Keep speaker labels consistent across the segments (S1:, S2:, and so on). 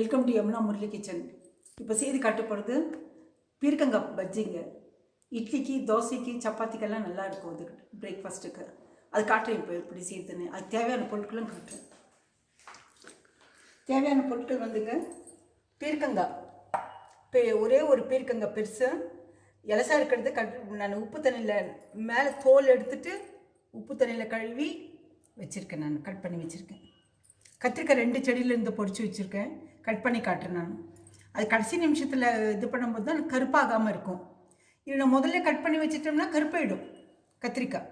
S1: Welcome to Yamuna Murali kitchen. இப்போ செய்து காட்ட போகிறது பீர்க்கங்காய் பஜ்ஜிங்க. இட்லிக்கு, தோசைக்கு, சப்பாத்திக்கெல்லாம் நல்லா இருக்கும். அது பிரேக்ஃபாஸ்ட்டுக்கு அது காட்டுறேன். இப்போ எப்படி செய்யுதுன்னு அது தேவையான பொருட்களும் காட்டுறேன். தேவையான பொருட்கள் வந்துங்க, பீர்க்கங்காய் ஒரே ஒரு பீர்க்கங்காய் பெருசு இலசா இருக்கிறது நான் உப்பு தண்ணியில் மேலே தோல் எடுத்துட்டு உப்பு தண்ணியில் கழுவி வச்சுருக்கேன். நான் கட் பண்ணி வச்சுருக்கேன். கத்திரிக்காய் 2 செடியிலேருந்து பொறிச்சு வச்சுருக்கேன். கட் பண்ணி காட்டுறேன். நான் அது கடைசி நிமிஷத்தில் இது பண்ணும்போது தான் கருப்பாகாமல் இருக்கும். இது நான் முதல்ல கட் பண்ணி வச்சுட்டோம்னா கருப்பாயிடும். கத்திரிக்காய்,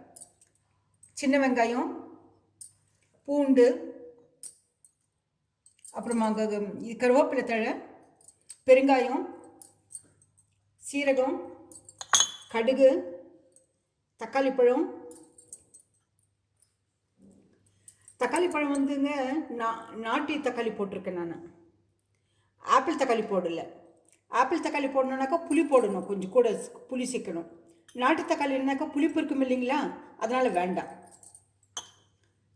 S1: சின்ன வெங்காயம், பூண்டு, அப்புறமா கருவேப்பிலை தழை, பெருங்காயம், சீரகம், கடுகு, தக்காளி பழம். தக்காளி பழம் வந்துங்க நாட்டு தக்காளி போட்டிருக்கேன். நான் ஆப்பிள் தக்காளி போடலை. ஆப்பிள் தக்காளி போடணுன்னாக்கா புளி போடணும், கொஞ்சம் கூட புளி சேர்க்கணும். நாட்டு தக்காளினாக்கா புளிப்பு இருக்கும் இல்லைங்களா, அதனால் வேண்டாம்.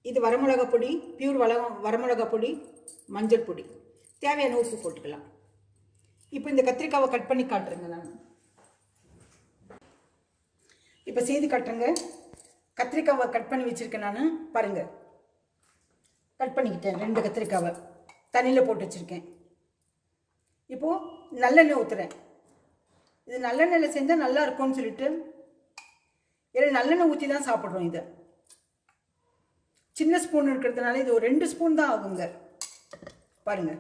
S1: இது வரமிளகா பொடி, பியூர் வரமிளகா பொடி, மஞ்சள் பொடி, தேவையான உப்பு போட்டுக்கலாம். இப்போ இந்த கத்திரிக்காவை கட் பண்ணி காட்டுறேங்க. நான் இப்போ செய்து காட்டுறேங்க. கத்திரிக்காவை கட் பண்ணி வச்சுருக்கேன். நான் பாருங்கள், கட் பண்ணிக்கிட்டேன். 2 கத்திரிக்காவை தண்ணியில் போட்டு வச்சுருக்கேன். இப்போது நல்லெண்ணெய் ஊற்றுறேன். இது நல்லெண்ணெயில் செஞ்சால் நல்லா இருக்கும்னு சொல்லிட்டு ஏன்னா நல்லெண்ணெய் ஊற்றி தான் சாப்பிட்றோம். இதை சின்ன ஸ்பூன் இருக்கிறதுனால இது ஒரு 2 ஸ்பூன் தான் ஆகுங்க. பாருங்கள்,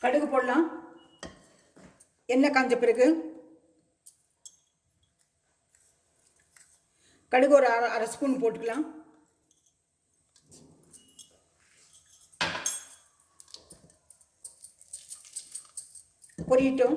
S1: கடுகு போடலாம். எண்ணெய் காஞ்ச பிறகு கடுகு ஒரு அரை ஸ்பூன் போட்டுக்கலாம். பொரியட்டும்.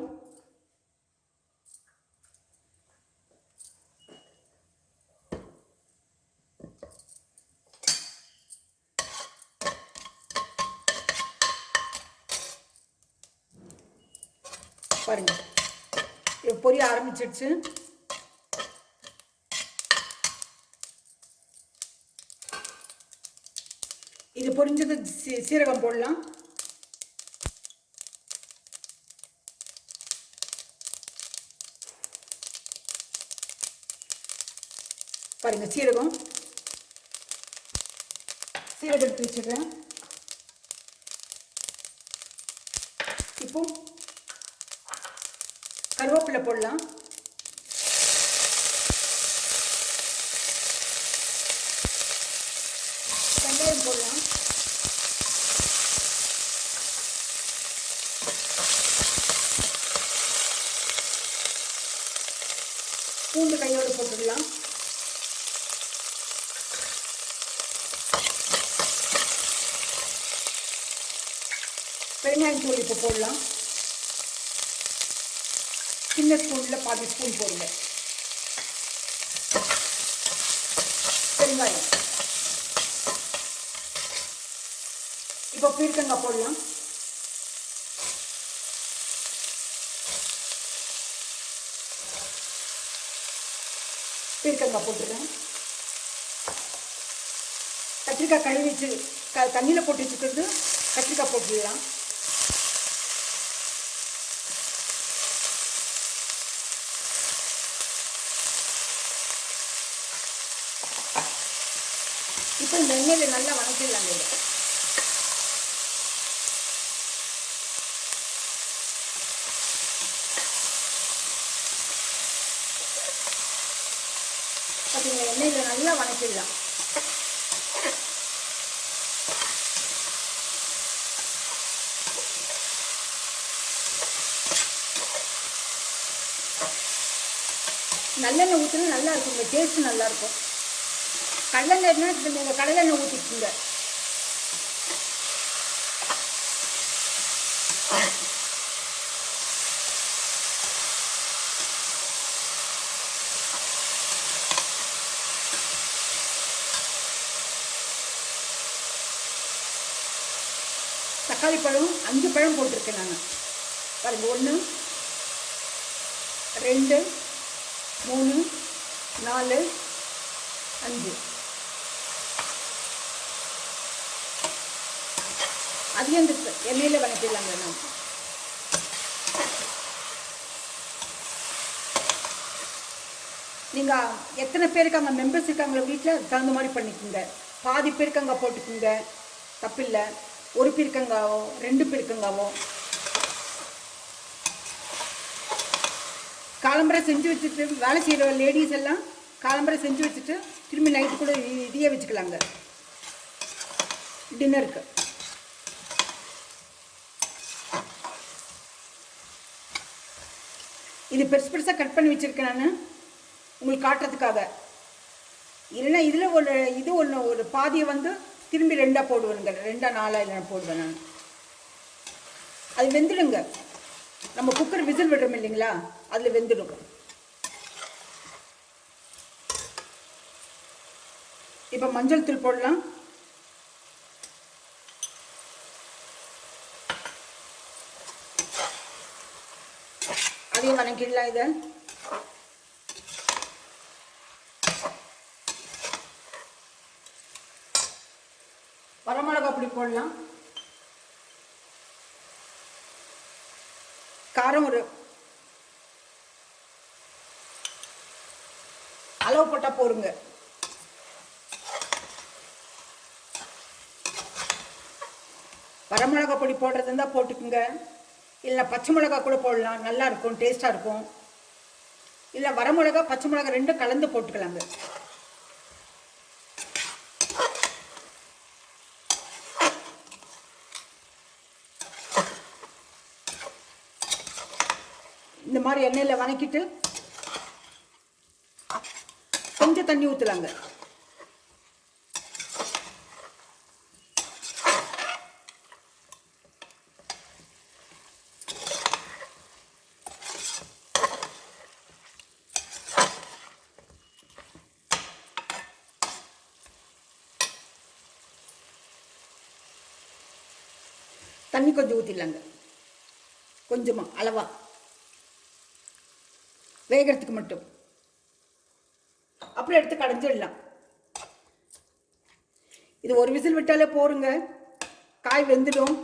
S1: பாருங்க, பொரிய ஆரம்பிச்சிடுச்சு. இது பொரிஞ்சது சீரகம் போடலாம். பாருங்க, சீரகம் எடுத்து வச்சுக்கிறேன். இப்போ கருவேப்பிலை போடலாம். வெங்காயம் போடலாம். பூண்டு கையோடு போட்டுடலாம். பெருங்காயம் தூள் இப்போ போடலாம். சின்ன ஸ்பூனில் பாதி ஸ்பூன் போடுங்க. பெருங்காயம். இப்போ பீர்க்கங்காய் போடலாம். பீர்க்கங்காய் போட்டுடுறேன். கத்திரிக்காய் கழுவி வச்சு தண்ணியில் போட்டு வச்சுக்கிறது கத்திரிக்காய் போட்டுடலாம். இப்போ இந்த எண்ணெயில் நல்லா வதக்கிடலாம். பார்த்தீங்களா, எண்ணெயில் நல்லா வதக்கிடலாம். நல்லெண்ணெய் ஊற்றினா நல்லா இருக்குங்க, டேஸ்ட்டு நல்லாயிருக்கும். கடலெண்ணெய்னா நீங்கள் கடலெண்ணெய் ஊற்றிக்குங்க. தக்காளி பழம் 5 பழம் போட்டிருக்கேன் நான். பாருங்கள், 1 2 3 4 5 அதையும் இந்த எண்ணெயில் வதக்கிடலாங்க. நான் நீங்கள் எத்தனை பேருக்கு அங்கே மெம்பர்ஸ் இருக்காங்களோ வீட்டில் தகுந்த மாதிரி பண்ணிக்கோங்க. பாதி பீர்க்கங்காய் போட்டுக்குங்க, தப்பில்லை. ஒரு பீர்க்கங்காவோ 2 பீர்க்கங்காவோ காலம்பரை செஞ்சு வச்சுட்டு வேலை செய்கிற லேடிஸ் எல்லாம் காலம்பரை செஞ்சு வச்சுட்டு திரும்பி நைட்டு கூட இதையே வச்சுக்கலாங்க டின்னருக்கு. இது பெருசு பெருசாக கட் பண்ணி வச்சுருக்கேன் நான் உங்களுக்கு காட்டுறதுக்காக. இல்லைன்னா இதில் ஒரு பாதியை வந்து திரும்பி 2ஆக போடுவேனுங்க, 2ஆ 4ஆ இல்லைன்னா போடுவேன் நான். அது வெந்துடுங்க. நம்ம குக்கர் விசில் விடுறோம் இல்லைங்களா, அதில் வெந்துடும். இப்போ மஞ்சள் தூள் போடலாம். அதையும் வதக்கிடலாம். இதை வரமிளகா பொடி போடலாம். காரம் ஒரு அளவு போட்டால் போருங்க. வரமிளகா பொடி போடுறது இருந்தால் போட்டுக்குங்க. இல்லை பச்சை மிளகா கூட போடலாம், நல்லா இருக்கும், டேஸ்ட்டாக இருக்கும். இல்லை வரமிளகா பச்சை மிளகா 2 கலந்து போட்டுக்கலாங்க. இந்த மாதிரி எண்ணெயில் வதக்கிட்டு கொஞ்சம் தண்ணி ஊற்றலாங்க. தண்ணி கொஞ்சம் ஊற்றிடலாங்க, கொஞ்சமாக அளவாக வேகிறதுக்கு மட்டும். அப்புறம் எடுத்து கடைஞ்சிடலாம். இது ஒரு விசில் விட்டாலே போருங்க, காய் வெந்துடும்.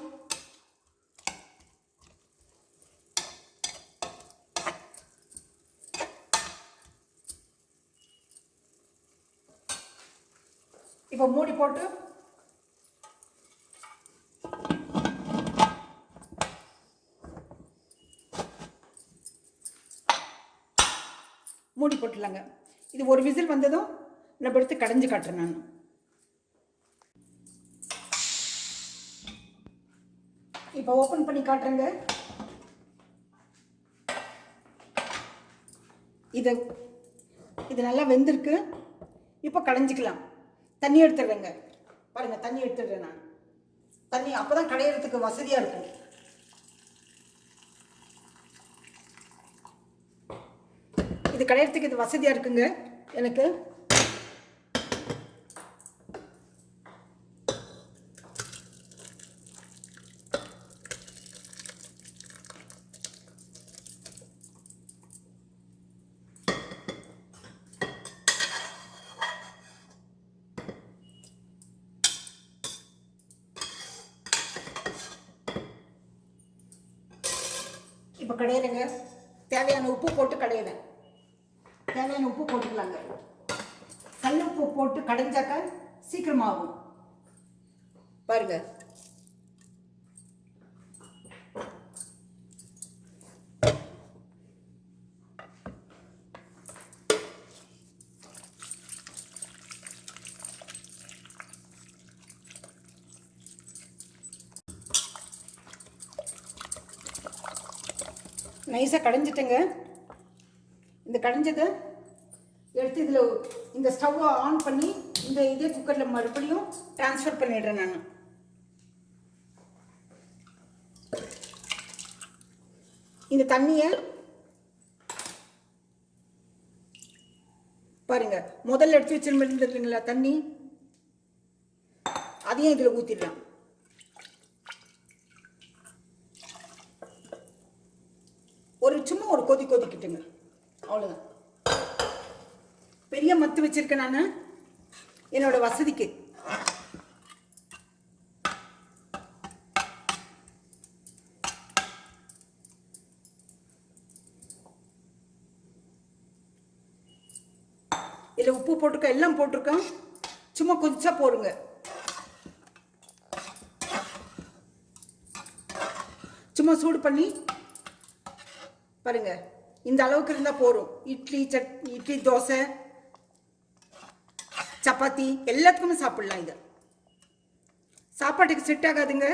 S1: இப்போ மூடி போட்டு மூடி போட்டுலாங்க. இது ஒரு விசில் வந்ததும் நம்ம எடுத்து கடைஞ்சி காட்டுறேன் நான். இப்போ ஓப்பன் பண்ணி காட்டுறேங்க. இது நல்லா வெந்திருக்கு. இப்போ கடைஞ்சிக்கலாம். தண்ணி எடுத்துடுறேங்க. பாருங்க, தண்ணி எடுத்துடுறேன் நான். தண்ணி அப்போ தான் கடையிறதுக்கு வசதியாக இருக்கும். இது கடையிறதுக்கு இது வசதியாக இருக்குங்க எனக்கு. இப்போ கடையிறேங்க. தேவையான உப்பு போட்டு கடையிறேன். தேவையான உப்பு போட்டுக்கலாங்க. கல் உப்பு போட்டு கடைஞ்சாக்க சீக்கிரமாகும். பாருங்க, நைஸாக கடைஞ்சிட்டேங்க. இந்த கடைஞ்சதை எடுத்து இதில் இந்த ஸ்டவ்வை ஆன் பண்ணி இந்த இதே குக்கரில் மறுபடியும் ட்ரான்ஸ்ஃபர் பண்ணிடுறேன் நான். இந்த தண்ணியை பாருங்க, முதல்ல எடுத்து வச்சிருந்தது இல்லைங்களா தண்ணி, அதையும் இதில் ஊற்றிடலாம். சும்மா ஒரு கொதிக்கிட்டுங்க, அவ்வளோதான். பெரிய மத்து வச்சிருக்கேன் நான் என்னோட வசதிக்கு. இதில் உப்பு போட்டிருக்கோம், எல்லாம் போட்டிருக்கோம். சும்மா கொதிச்சா போடுங்க. சும்மா சூடு பண்ணி பாருங்க, இந்த அளவுக்கு இருந்தால் போதும். இட்லி, தோசை, சப்பாத்தி எல்லாத்துக்குமே சாப்பிடலாம். இது சாப்பாட்டுக்கு செட் ஆகாதுங்க.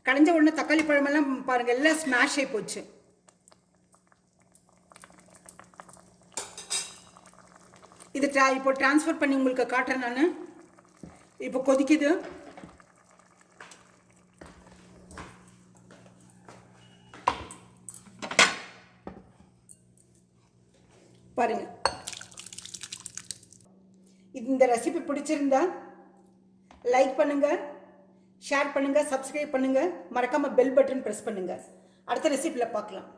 S1: கடைஞ்ச உடனே தக்காளி பழமெல்லாம் பாருங்க, எல்லாம் ஸ்மாஷ் ஆகி போச்சு. இது இப்போ டிரான்ஸ்ஃபர் பண்ணி உங்களுக்கு காட்டுறேன் நான். இப்போ கொதிக்குது. பாருங்க. இந்த ரெசிபி பிடிச்சிருந்தா லைக் பண்ணுங்க, ஷேர் பண்ணுங்க, சப்ஸ்கிரைப் பண்ணுங்க, மறக்காம பெல் பட்டன் பிரஸ் பண்ணுங்க. அடுத்த ரெசிபியில் பார்க்கலாம்.